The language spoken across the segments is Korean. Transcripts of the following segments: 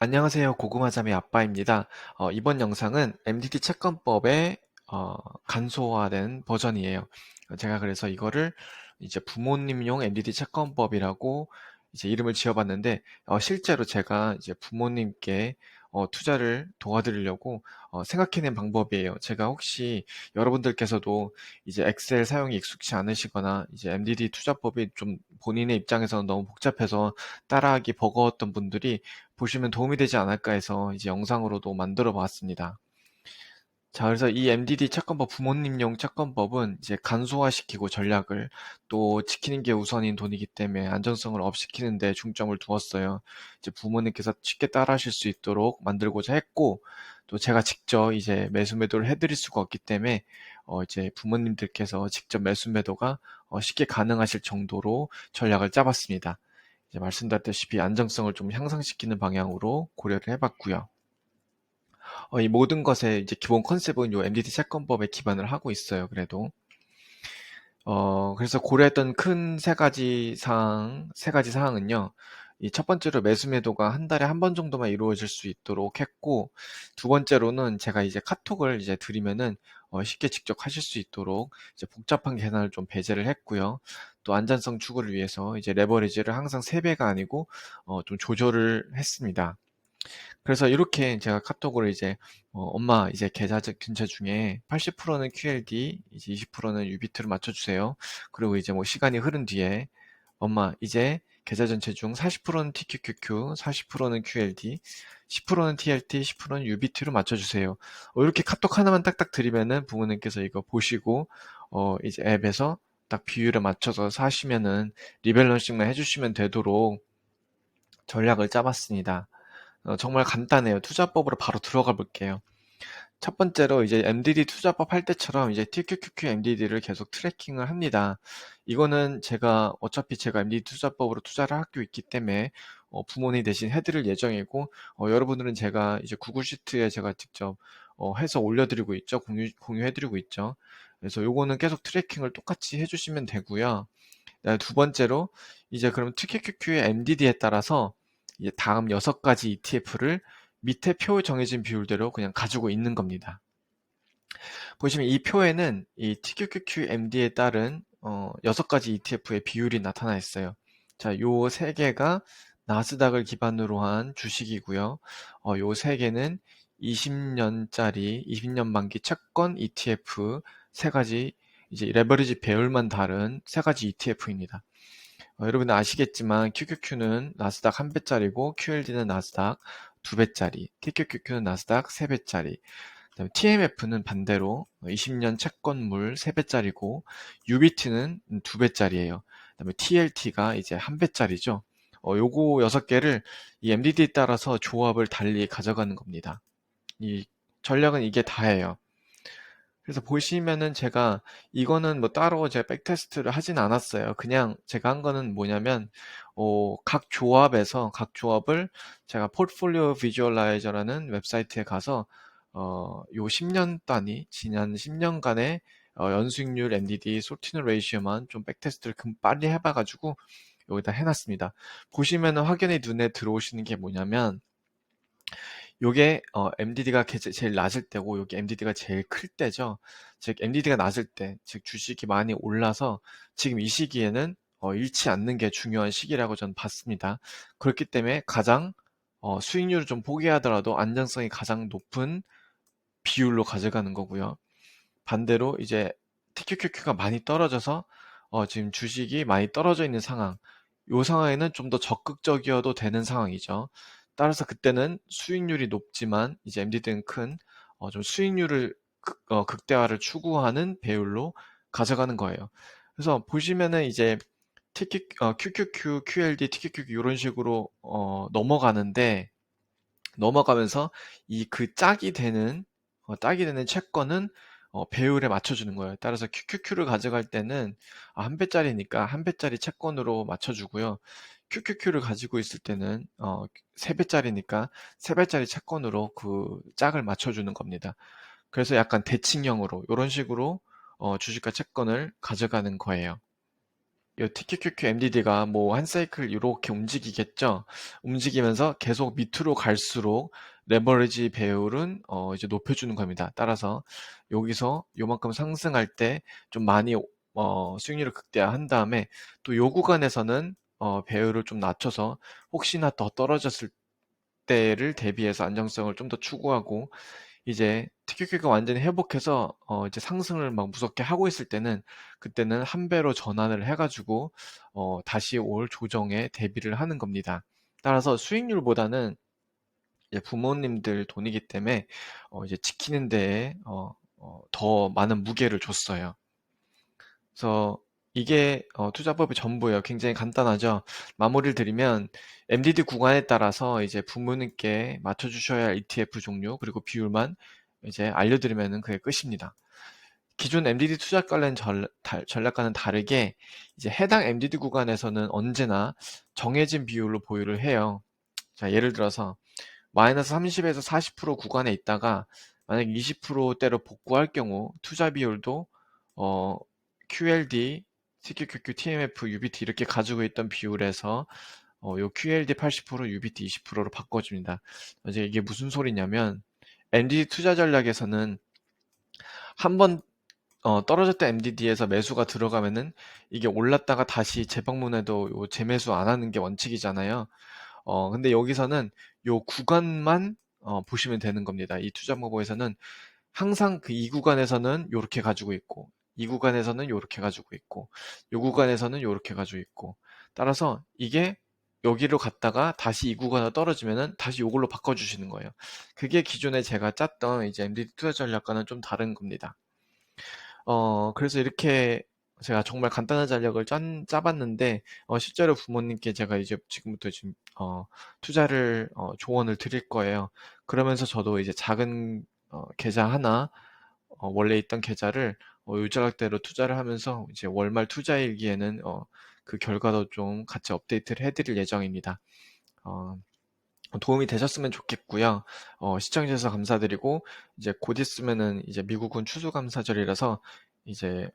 안녕하세요. 고구마잠의 아빠입니다. 이번 영상은 MDT 채권법의 간소화된 버전이에요. 제가 그래서 이거를 이제 부모님용 MDT 채권법이라고 이제 이름을 지어봤는데, 실제로 제가 이제 부모님께 투자를 도와드리려고 생각해낸 방법이에요. 제가 혹시 여러분들께서도 이제 엑셀 사용이 익숙치 않으시거나 이제 MDT 투자법이 좀 본인의 입장에서는 너무 복잡해서 따라하기 버거웠던 분들이 보시면 도움이 되지 않을까 해서 이제 영상으로도 만들어 봤습니다. 자, 그래서 이 MDD 채권법, 부모님용 채권법은 이제 간소화시키고 전략을 또 지키는 게 우선인 돈이기 때문에 안전성을 업시키는 데 중점을 두었어요. 이제 부모님께서 쉽게 따라하실 수 있도록 만들고자 했고, 또 제가 직접 이제 매수 매도를 해드릴 수가 없기 때문에, 이제 부모님들께서 직접 매수 매도가 쉽게 가능하실 정도로 전략을 짜봤습니다. 이제 말씀드렸다시피 안정성을 좀 향상시키는 방향으로 고려를 해봤고요. 이 모든 것의 이제 기본 컨셉은 요 MDT 채권법에 기반을 하고 있어요. 그래도 그래서 고려했던 큰 세 가지 사항은요. 이 첫 번째로 매수 매도가 한 달에 한 번 정도만 이루어질 수 있도록 했고, 두 번째로는 제가 이제 카톡을 이제 드리면은 쉽게 직접 하실 수 있도록 이제 복잡한 계산을 좀 배제를 했고요. 또 안전성 추구를 위해서 이제 레버리지를 항상 3배가 아니고 좀 조절을 했습니다. 그래서 이렇게 제가 카톡으로 이제 엄마 이제 계좌 근처 중에 80%는 QLD, 이제 20%는 UBT로 맞춰주세요. 그리고 이제 뭐 시간이 흐른 뒤에 엄마 이제 계좌 전체 중 40%는 TQQQ, 40%는 QLD, 10%는 TLT, 10%는 UBT로 맞춰주세요. 이렇게 카톡 하나만 딱딱 드리면은 부모님께서 이거 보시고 이제 앱에서 딱 비율에 맞춰서 사시면은 리밸런싱만 해주시면 되도록 전략을 짜봤습니다. 정말 간단해요. 투자법으로 바로 들어가 볼게요. 첫 번째로 이제 MDD 투자법 할 때처럼 이제 TQQQ MDD를 계속 트래킹을 합니다. 이거는 제가 MDD 투자법으로 투자를 하고 있기 때문에 부모님 대신 해드릴 예정이고, 여러분들은 제가 이제 구글 시트에 제가 직접 해서 올려드리고 있죠. 공유해드리고 있죠. 그래서 요거는 계속 트래킹을 똑같이 해주시면 되고요. 두 번째로 이제 그럼 TQQQ의 MDD에 따라서 이제 다음 6가지 ETF를 밑에 표에 정해진 비율대로 그냥 가지고 있는 겁니다. 보시면 이 표에는 이 TQQQ MD에 따른 6가지 ETF의 비율이 나타나 있어요. 자, 요 3개가 나스닥을 기반으로 한 주식이고요. 요 3개는 20년 만기 채권 ETF 3가지 이제 레버리지 배열만 다른 3가지 ETF입니다. 여러분 아시겠지만 QQQ는 나스닥 1배짜리고 QLD는 나스닥 2배짜리, TQQQ는 나스닥 3배짜리, 그다음에 TMF는 반대로 20년 채권물 3배짜리고 UBT는 2배짜리예요. 그다음에 TLT가 이제 1배짜리죠. 요거 6개를 이 MDD에 따라서 조합을 달리 가져가는 겁니다. 이 전략은 이게 다예요. 그래서 보시면은 제가 이거는 뭐 따로 제가 백테스트를 하진 않았어요. 그냥 제가 한 거는 뭐냐면 각 조합을 제가 포트폴리오 비주얼라이저라는 웹사이트에 가서 요 10년 단위 지난 10년간의 연수익률 NDD 솔티너 레이시오만 좀 백테스트를 빨리 해봐가지고 여기다 해놨습니다. 보시면은 확연히 눈에 들어오시는 게 뭐냐면 요게 MDD가 제일 낮을 때고 여기 MDD가 제일 클 때죠. 즉 MDD가 낮을 때, 즉 주식이 많이 올라서 지금 이 시기에는 잃지 않는 게 중요한 시기라고 저는 봤습니다. 그렇기 때문에 가장 수익률을 좀 포기하더라도 안정성이 가장 높은 비율로 가져가는 거고요. 반대로 이제 TQQQ가 많이 떨어져서 지금 주식이 많이 떨어져 있는 상황, 요 상황에는 좀 더 적극적이어도 되는 상황이죠. 따라서 그때는 수익률이 높지만 이제 MDD는 큰 좀 수익률을 극대화를 추구하는 배율로 가져가는 거예요. 그래서 보시면은 이제 QQQ, QLD, TQQQ 이런 식으로 넘어가면서 이 짝이 되는 채권은 배율에 맞춰주는 거예요. 따라서 QQQ를 가져갈 때는 한 배짜리니까 한 배짜리 채권으로 맞춰주고요. QQQ를 가지고 있을 때는 세 배짜리니까 세 배짜리 채권으로 그 짝을 맞춰주는 겁니다. 그래서 약간 대칭형으로 이런 식으로 주식과 채권을 가져가는 거예요. 요 TQQQ MDD가 뭐 한 사이클 이렇게 움직이겠죠. 움직이면서 계속 밑으로 갈수록 레버리지 배율은 이제 높여주는 겁니다. 따라서 여기서 요만큼 상승할 때 좀 많이 수익률을 극대화한 다음에 또 요 구간에서는 배율을 좀 낮춰서 혹시나 더 떨어졌을 때를 대비해서 안정성을 좀 더 추구하고, 이제 TQQ가 완전히 회복해서 이제 상승을 막 무섭게 하고 있을 때는, 그때는 한 배로 전환을 해가지고 다시 올 조정에 대비를 하는 겁니다. 따라서 수익률보다는 이제 부모님들 돈이기 때문에 이제 지키는 데에 더 많은 무게를 줬어요. 그래서 이게 투자법의 전부예요. 굉장히 간단하죠. 마무리를 드리면 MDD 구간에 따라서 이제 부모님께 맞춰주셔야 할 ETF 종류 그리고 비율만 이제 알려드리면 그게 끝입니다. 기존 MDD 투자 관련 전략과는 다르게 이제 해당 MDD 구간에서는 언제나 정해진 비율로 보유를 해요. 자, 예를 들어서 마이너스 30에서 40% 구간에 있다가 만약 20%대로 복구할 경우 투자 비율도 어, QLD, CQQQ, TMF, UBT 이렇게 가지고 있던 비율에서 요 QLD 80%, UBT 20%로 바꿔줍니다. 이제 이게 무슨 소리냐면 MDD 투자 전략에서는 한번 떨어졌던 MDD에서 매수가 들어가면은 이게 올랐다가 다시 재방문해도 요 재매수 안 하는 게 원칙이잖아요. 근데 여기서는 요 구간만 보시면 되는 겁니다. 이 투자 모버에서는 항상 그 이 구간에서는 요렇게 가지고 있고, 이 구간에서는 요렇게 가지고 있고, 요 구간에서는 요렇게 가지고 있고, 따라서 이게 여기로 갔다가 다시 이 구간으로 떨어지면은 다시 요걸로 바꿔주시는 거예요. 그게 기존에 제가 짰던 이제 MDD 투자 전략과는 좀 다른 겁니다. 그래서 이렇게 제가 정말 간단한 전략을 짜봤는데, 실제로 부모님께 제가 이제 지금부터 지금, 투자를, 조언을 드릴 거예요. 그러면서 저도 이제 작은, 계좌 하나, 원래 있던 계좌를, 유자각대로 투자를 하면서 이제 월말 투자일기에는, 그 결과도 좀 같이 업데이트를 해드릴 예정입니다. 어, 도움이 되셨으면 좋겠고요. 시청해주셔서 감사드리고, 이제 곧 있으면은 이제 미국은 추수감사절이라서 이제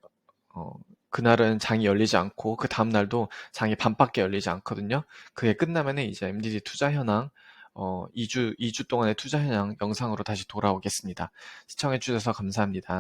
어, 그날은 장이 열리지 않고 그 다음날도 장이 반밖에 열리지 않거든요. 그게 끝나면은 이제 MDD 투자 현황 2주 동안의 투자 현황 영상으로 다시 돌아오겠습니다. 시청해 주셔서 감사합니다.